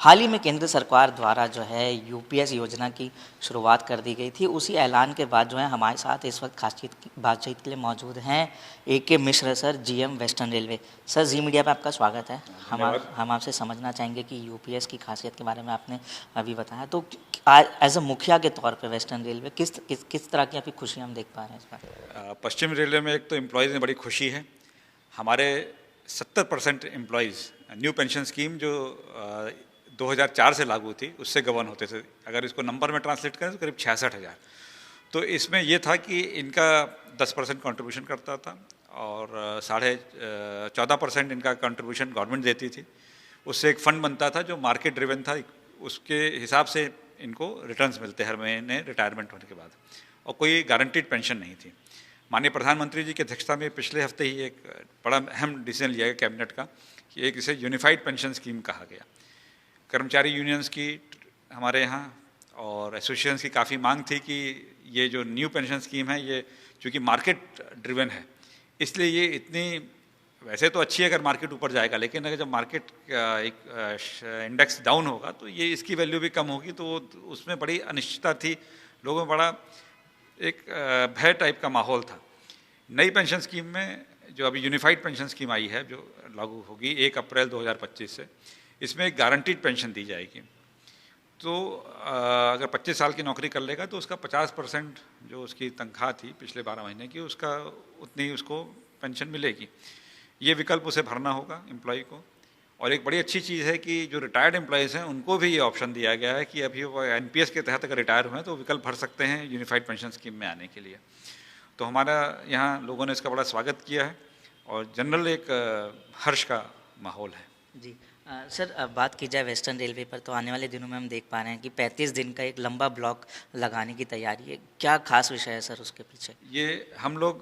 हाल ही में केंद्र सरकार द्वारा जो है यूपीएस योजना की शुरुआत कर दी गई थी। उसी ऐलान के बाद जो है हमारे साथ इस वक्त बातचीत के लिए मौजूद हैं AK Mishra sir, GM western railway. Sir, Zee media पे आपका स्वागत है। हम आपसे समझना चाहेंगे कि यूपीएस की खासियत के बारे में आपने अभी बताया, तो एज अ मुखिया के तौर पे वेस्टर्न रेलवे किस तरह की आपकी खुशी हम देख पा रहे हैं इस बार? पश्चिम रेलवे में एक तो एम्प्लॉयज़ में बड़ी खुशी है। हमारे 70% एम्प्लॉयज़ न्यू पेंशन स्कीम जो 2004 से लागू थी उससे गवर्न होते थे। अगर इसको नंबर में ट्रांसलेट करें तो करीब 66,000। तो इसमें यह था कि इनका 10% कंट्रीब्यूशन करता था और 14.5% इनका कंट्रीब्यूशन गवर्नमेंट देती थी। उससे एक फ़ंड बनता था जो मार्केट ड्रिवन था, उसके हिसाब से इनको रिटर्न्स मिलते हर महीने रिटायरमेंट होने के बाद, और कोई गारंटीड पेंशन नहीं थी। माननीय प्रधानमंत्री जी की अध्यक्षता में पिछले हफ्ते ही एक बड़ा अहम डिसीजन लिया गया कैबिनेट का कि एक इसे यूनिफाइड पेंशन स्कीम कहा गया। कर्मचारी यूनियंस की हमारे यहाँ और एसोसिएशंस की काफ़ी मांग थी कि ये जो न्यू पेंशन स्कीम है ये चूँकि मार्केट ड्रिवन है, इसलिए ये इतनी वैसे तो अच्छी है अगर मार्केट ऊपर जाएगा, लेकिन अगर जब मार्केट एक इंडेक्स डाउन होगा तो ये इसकी वैल्यू भी कम होगी। तो उसमें बड़ी अनिश्चितता थी, लोगों में बड़ा एक भय टाइप का माहौल था। नई पेंशन स्कीम में जो अभी यूनिफाइड पेंशन स्कीम आई है जो लागू होगी 1 अप्रैल 2025 से, इसमें एक गारंटीड पेंशन दी जाएगी। तो अगर 25 साल की नौकरी कर लेगा तो उसका 50% जो उसकी तनख्वाह थी पिछले 12 महीने की, उसका उतनी उसको पेंशन मिलेगी। ये विकल्प उसे भरना होगा एम्प्लॉय को। और एक बड़ी अच्छी चीज़ है कि जो रिटायर्ड एम्प्लॉयज़ हैं उनको भी ये ऑप्शन दिया गया है कि अभी वो NPS के तहत अगर रिटायर हुए हैं तो विकल्प भर सकते हैं यूनिफाइड पेंशन स्कीम में आने के लिए। तो हमारा यहाँ लोगों ने इसका बड़ा स्वागत किया है और जनरल एक हर्ष का माहौल है। जी सर, अब बात की जाए वेस्टर्न रेलवे पर, तो आने वाले दिनों में हम देख पा रहे हैं कि 35 दिन का एक लंबा ब्लॉक लगाने की तैयारी है। क्या खास विषय है सर उसके पीछे? ये हम लोग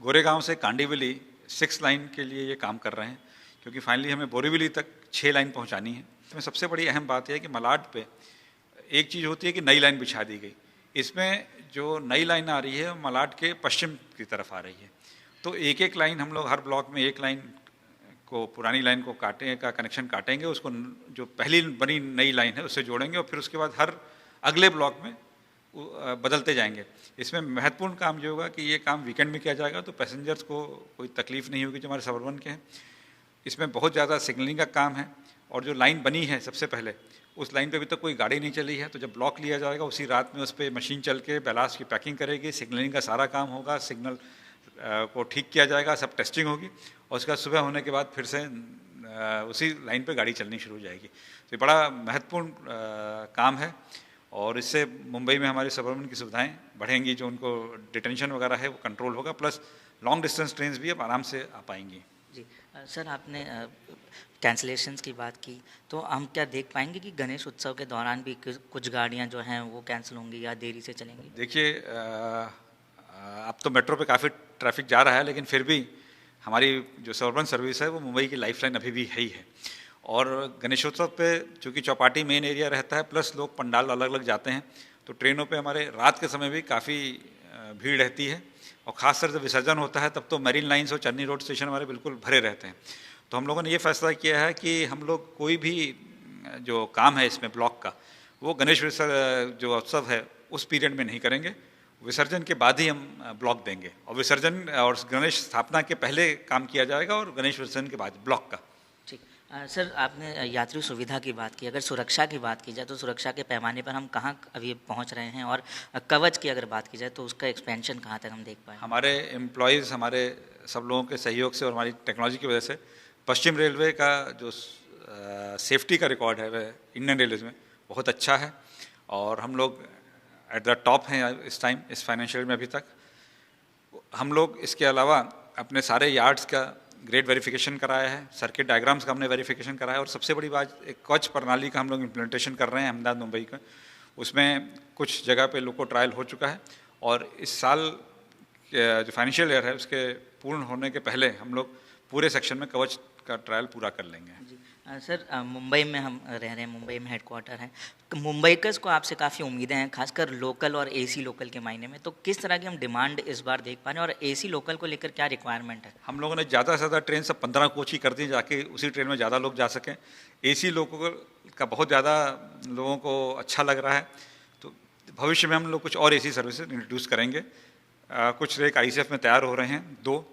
गोरेगांव से कांडीवली 6 लाइन के लिए ये काम कर रहे हैं, क्योंकि फाइनली हमें बोरीवली तक 6 लाइन पहुंचानी है। इसमें सबसे बड़ी अहम बात यह है कि मलाड पे एक चीज़ होती है कि नई लाइन बिछा दी गई। इसमें जो नई लाइन आ रही है मलाड के पश्चिम की तरफ आ रही है। तो एक एक लाइन हम लोग हर ब्लॉक में एक लाइन को, पुरानी लाइन को कनेक्शन काटेंगे, उसको जो पहली बनी नई लाइन है उससे जोड़ेंगे और फिर उसके बाद हर अगले ब्लॉक में बदलते जाएंगे। इसमें महत्वपूर्ण काम जो होगा कि ये काम वीकेंड में किया जाएगा तो पैसेंजर्स को कोई तकलीफ नहीं होगी जो हमारे सबअर्बन के हैं। इसमें बहुत ज़्यादा सिग्नलिंग का काम है और जो लाइन बनी है सबसे पहले उस लाइन पे अभी तक कोई गाड़ी नहीं चली है। तो जब ब्लॉक लिया जाएगा उसी रात में उस पर मशीन चल के बैलास्ट की पैकिंग करेगी, सिग्नलिंग का सारा काम होगा, सिग्नल को ठीक किया जाएगा, सब टेस्टिंग होगी और उसका सुबह होने के बाद फिर से उसी लाइन पे गाड़ी चलनी शुरू हो जाएगी। तो ये बड़ा महत्वपूर्ण काम है और इससे मुंबई में हमारे सबअर्बन की सुविधाएं बढ़ेंगी। जो उनको डिटेंशन वगैरह है वो कंट्रोल होगा, प्लस लॉन्ग डिस्टेंस ट्रेन्स भी अब आराम से आ पाएंगी। जी सर, आपने कैंसलेशंस की बात की, तो हम क्या देख पाएंगे कि गणेश उत्सव के दौरान भी कुछ गाड़ियां जो हैं वो कैंसिल होंगी या देरी से चलेंगी? देखिए, अब तो मेट्रो पे काफ़ी ट्रैफिक जा रहा है, लेकिन फिर भी हमारी जो सबअर्बन सर्विस है वो मुंबई की लाइफलाइन अभी भी है ही है। और गणेशोत्सव पे चूँकि चौपाटी मेन एरिया रहता है, प्लस लोग पंडाल अलग अलग जाते हैं, तो ट्रेनों पे हमारे रात के समय भी काफ़ी भीड़ रहती है और ख़ासकर जब विसर्जन होता है तब तो मैरीन लाइन्स और चन्नी रोड स्टेशन हमारे बिल्कुल भरे रहते हैं। तो हम लोगों ने ये फैसला किया है कि हम लोग कोई भी जो काम है इसमें ब्लॉक का वो गणेश जो उत्सव है उस पीरियड में नहीं करेंगे। विसर्जन के बाद ही हम ब्लॉक देंगे और विसर्जन और गणेश स्थापना के पहले काम किया जाएगा और गणेश विसर्जन के बाद ब्लॉक का। ठीक सर, आपने यात्री सुविधा की बात की, अगर सुरक्षा की बात की जाए तो सुरक्षा के पैमाने पर हम कहाँ अभी पहुँच रहे हैं, और कवच की अगर बात की जाए तो उसका एक्सपेंशन कहाँ तक हम देख पाए? हमारे एम्प्लॉयज़, हमारे सब लोगों के सहयोग से और हमारी टेक्नोलॉजी की वजह से पश्चिम रेलवे का जो सेफ्टी का रिकॉर्ड है वह इंडियन रेलवेज में बहुत अच्छा है और हम लोग एट द टॉप हैं इस टाइम, इस फाइनेंशियल में अभी तक। हम लोग इसके अलावा अपने सारे यार्ड्स का ग्रेड वेरिफिकेशन कराया है, सर्किट डायग्राम्स का हमने वेरिफिकेशन कराया और सबसे बड़ी बात एक कवच प्रणाली का हम लोग इम्प्लीमेंटेशन कर रहे हैं अहमदाबाद मुंबई का। उसमें कुछ जगह पे लोको ट्रायल हो चुका है और इस साल जो फाइनेंशियल ईयर है उसके पूर्ण होने के पहले हम लोग पूरे सेक्शन में कवच का ट्रायल पूरा कर लेंगे। जी सर मुंबई में हम रह रहे हैं, मुंबई में हेडक्वार्टर है। मुंबईकर्स को आपसे काफ़ी उम्मीदें हैं, खासकर लोकल और एसी लोकल के मायने में। तो किस तरह की हम डिमांड इस बार देख पा रहे हैं और एसी लोकल को लेकर क्या रिक्वायरमेंट है? हम लोगों ने ज़्यादा से ज़्यादा ट्रेन सब 15 कोच ही कर दी, जाके उसी ट्रेन में ज़्यादा लोग जा सकें। एसी लोगों का बहुत ज़्यादा लोगों को अच्छा लग रहा है, तो भविष्य में हम लोग कुछ और एसी सर्विसेज इंट्रोड्यूस करेंगे। कुछ रेक आईसीएफ में तैयार हो रहे हैं 2,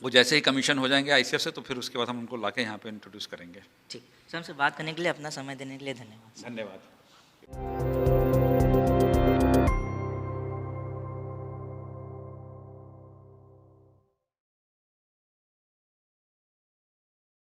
वो जैसे ही कमीशन हो जाएंगे आईसीएफ से, तो फिर उसके बाद हम उनको लाके यहाँ पे इंट्रोड्यूस करेंगे। ठीक, सर हमसे बात करने के लिए, अपना समय देने के लिए धन्यवाद। धन्यवाद।